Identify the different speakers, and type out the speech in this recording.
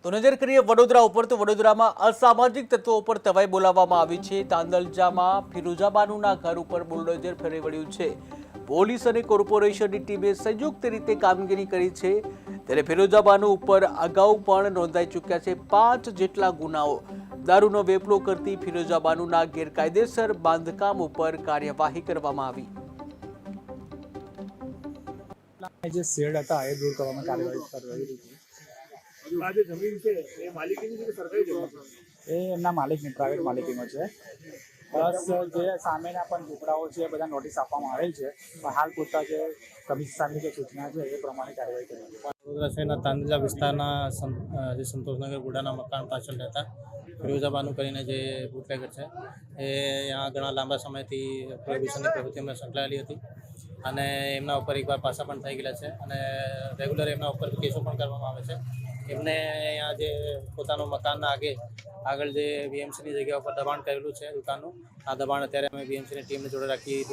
Speaker 1: તો નજર કરીએ વડોદરા ઉપર તો વડોદરામાં અસામાજિક તત્વો ઉપર તવાઈ બોલાવવામાં આવી છે। તાંદલજામાં ફિરોઝાબાનુના ઘર ઉપર બુલડોઝર ફેરવી વળ્યું છે। પોલીસ અને કોર્પોરેશનની ટીમે સંયુક્ત રીતે કામગીરી કરી છે। ત્યારે ફિરોઝાબાનુ ઉપર અગાઉ પણ નોંધાઈ ચૂક્યા છે 5 જેટલા ગુનાઓ। દારૂનો વેપલો કરતી ફિરોઝાબાનુના ગેરકાયદેસર બાંધકામ ઉપર કાર્યવાહી કરવામાં આવી।
Speaker 2: જે શેડ હતા એ દૂર કરવામાં કાર્યવાહી કરવી હતી।
Speaker 3: આ જે જમીન છે એ માલિકીની છે કે સરકારી જમીન છે?
Speaker 2: એ એમના માલિકની પ્રાઇવેટ માલિકીનો છે। પ્લસ જે સામેના પણ ઝૂંપડાઓ છે એ બધા નોટિસ આપવામાં આવેલ છે, પણ હાલ પૂરતા જે કમિશનર સાહેબની જે સૂચના છે એ પ્રમાણે કાર્યવાહી કરવી।
Speaker 4: વડોદરા શહેરના તાંદલા વિસ્તારના જે સંતોષનગર ગુડાના મકાન પાછળ રહેતા ફિરોઝાબાનુ કરીને જે બુટલેગર છે એ यहाँ ઘણા લાંબા સમયથી પ્રોહિબિશનની પ્રવૃત્તિમાં સંકળાયેલી હતી અને એમના ઉપર એકવાર પાછા પણ થઈ ગયેલા છે અને રેગ્યુલર એમના ઉપર કેસો પણ કરવામાં આવે છે। એમને અહીંયા જે પોતાનું મકાનના આગળ જે બીએમસીની જગ્યા ઉપર દબાણ કરેલું છે દુકાનનું, આ દબાણ અત્યારે અમે બીએમસીની ટીમને જોડે રાખી દૂર